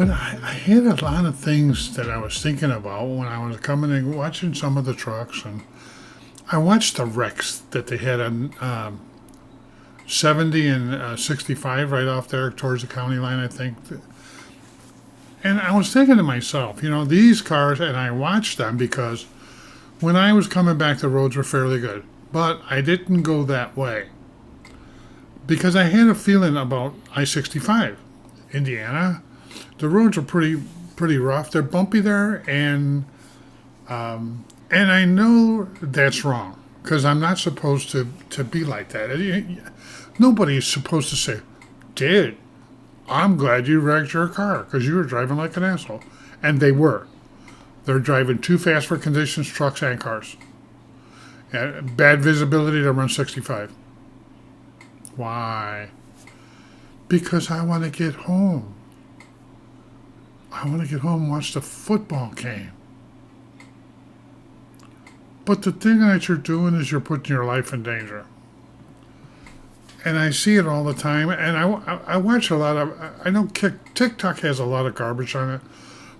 But I had a lot of things that I was thinking about when I was coming and watching some of the trucks, and I watched the wrecks that they had on 70 and 65 right off there towards the county line, I think. And I was thinking to myself, these cars, and I watched them because when I was coming back, the roads were fairly good. But I didn't go that way because I had a feeling about I-65, Indiana. The roads are pretty rough. They're bumpy there, and I know that's wrong because I'm not supposed to be like that. Nobody's supposed to say, "Dude, I'm glad you wrecked your car because you were driving like an asshole," and they were. They're driving too fast for conditions, trucks and cars. Bad visibility to run 65. Why? Because I want to get home. I want to get home and watch the football game. But the thing that you're doing is you're putting your life in danger. And I see it all the time. And I watch a lot of, I know TikTok has a lot of garbage on it,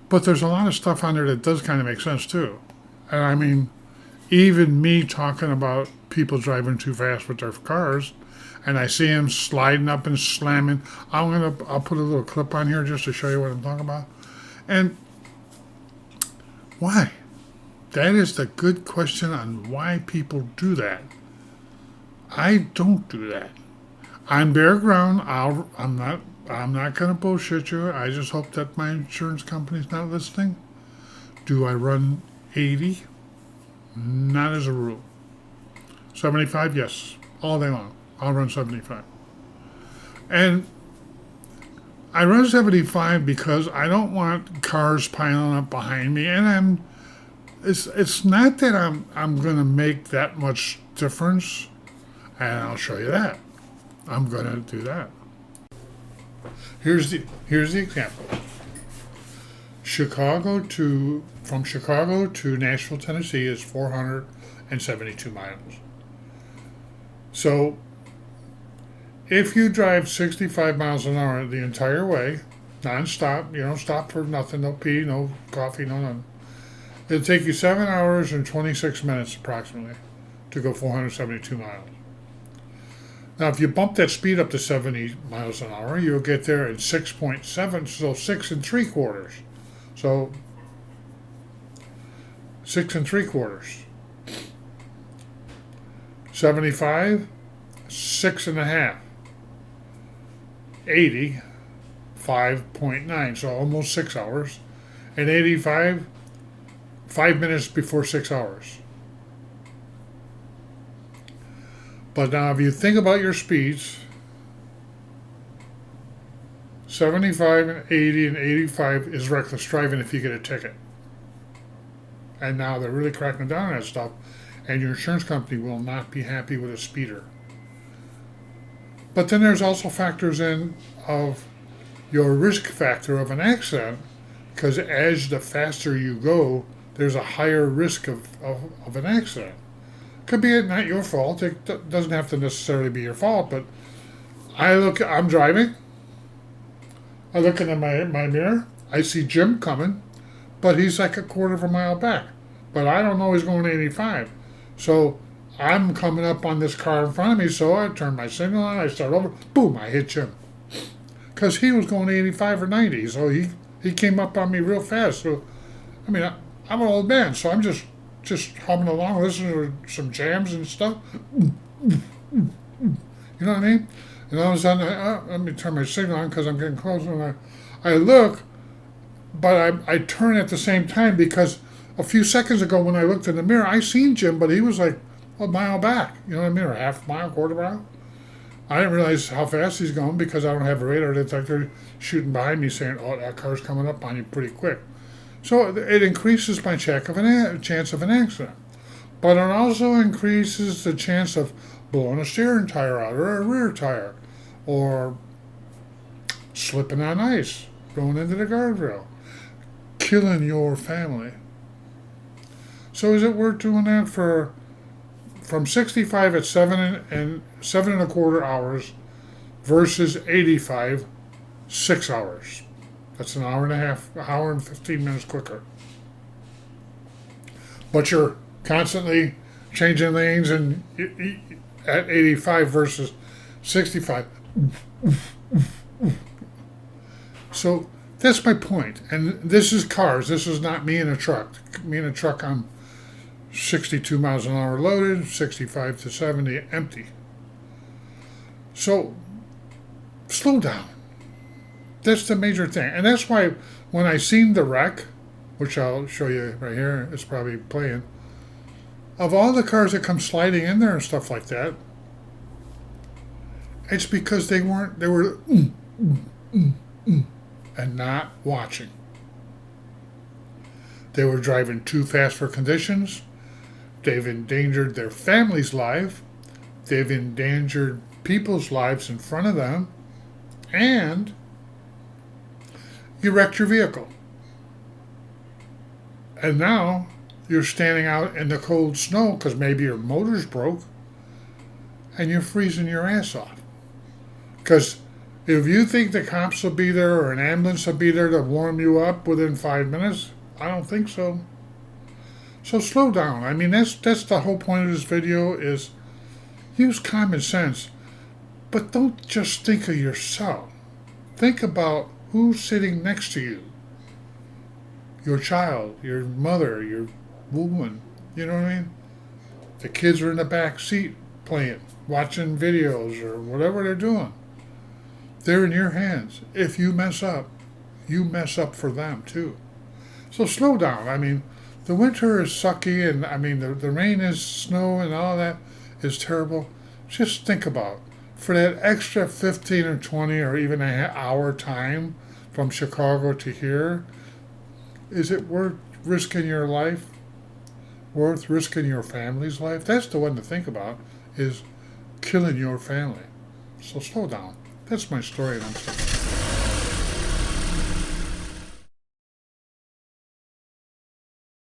but there's a lot of stuff on there that does kind of make sense too. And I mean, even me talking about people driving too fast with their cars, and I see them sliding up and slamming. I'll put a little clip on here just to show you what I'm talking about. And why? That is the good question on why people do that. I don't do that. I'm bare ground. I'm not gonna bullshit you. I just hope that my insurance company's not listening. Do I run 80? Not as a rule. 75, yes, all day long. I'll run 75. And I run 75 because I don't want cars piling up behind me, and it's not that I'm gonna make that much difference, and I'll show you that. I'm gonna do that. Here's the example. From Chicago to Nashville, Tennessee is 472 miles. So if you drive 65 miles an hour the entire way, non-stop, you don't stop for nothing, no pee, no coffee, no nothing. It'll take you 7 hours and 26 minutes approximately to go 472 miles. Now, if you bump that speed up to 70 miles an hour, you'll get there in 6.7, so 6 3/4. So 6 3/4. 75, 6.5. 80, 5.9, so almost 6 hours. And 85, 5 minutes before 6 hours. But now if you think about your speeds, 75 and 80 and 85 is reckless driving if you get a ticket. And now they're really cracking down on that stuff, and your insurance company will not be happy with a speeder. But then there's also factors in of your risk factor of an accident, because as the faster you go, there's a higher risk of an accident. Could be not your fault. It doesn't have to necessarily be your fault, but I'm driving. I look into my mirror. I see Jim coming, but he's like a quarter of a mile back. But I don't know he's going 85. So I'm coming up on this car in front of me, so I turn my signal on, I start over, boom, I hit Jim. Because he was going 85 or 90, so he came up on me real fast. So, I mean, I'm an old man, so I'm just humming along, listening to some jams and stuff. You know what I mean? And all of a sudden, let me turn my signal on because I'm getting closer, and I look, but I turn at the same time because a few seconds ago when I looked in the mirror, I seen Jim, but he was like a mile back. You know what I mean? Or half mile, quarter mile. I didn't realize how fast he's going because I don't have a radar detector shooting behind me saying, "Oh, that car's coming up on you pretty quick." So it increases my chance of an accident. But it also increases the chance of blowing a steering tire out or a rear tire, or slipping on ice, going into the guardrail, killing your family. So is it worth doing that from 65 at 7.25 hours versus 85, 6 hours? That's an hour and a half, an hour and 15 minutes quicker. But you're constantly changing lanes and at 85 versus 65. So that's my point. And this is cars. This is not me in a truck. Me in a truck, I'm 62 miles an hour loaded, 65 to 70 empty. So slow down. That's the major thing. And that's why when I seen the wreck, which I'll show you right here, it's probably playing, of all the cars that come sliding in there and stuff like that, it's because they were and not watching. They were driving too fast for conditions. They've endangered their family's life. They've endangered people's lives in front of them. And you wrecked your vehicle. And now you're standing out in the cold snow because maybe your motor's broke and you're freezing your ass off. Because if you think the cops will be there or an ambulance will be there to warm you up within 5 minutes, I don't think so. So slow down. I mean, that's the whole point of this video is use common sense. But don't just think of yourself. Think about who's sitting next to you. Your child, your mother, your woman. You know what I mean? The kids are in the back seat playing, watching videos or whatever they're doing. They're in your hands. If you mess up for them too. So slow down. I mean, the winter is sucky, and I mean, the rain is snow and all that is terrible. Just think about for that extra 15 or 20 or even an hour time from Chicago to here, is it worth risking your life? Worth risking your family's life? That's the one to think about, is killing your family. So slow down. That's my story, and I'm sticking.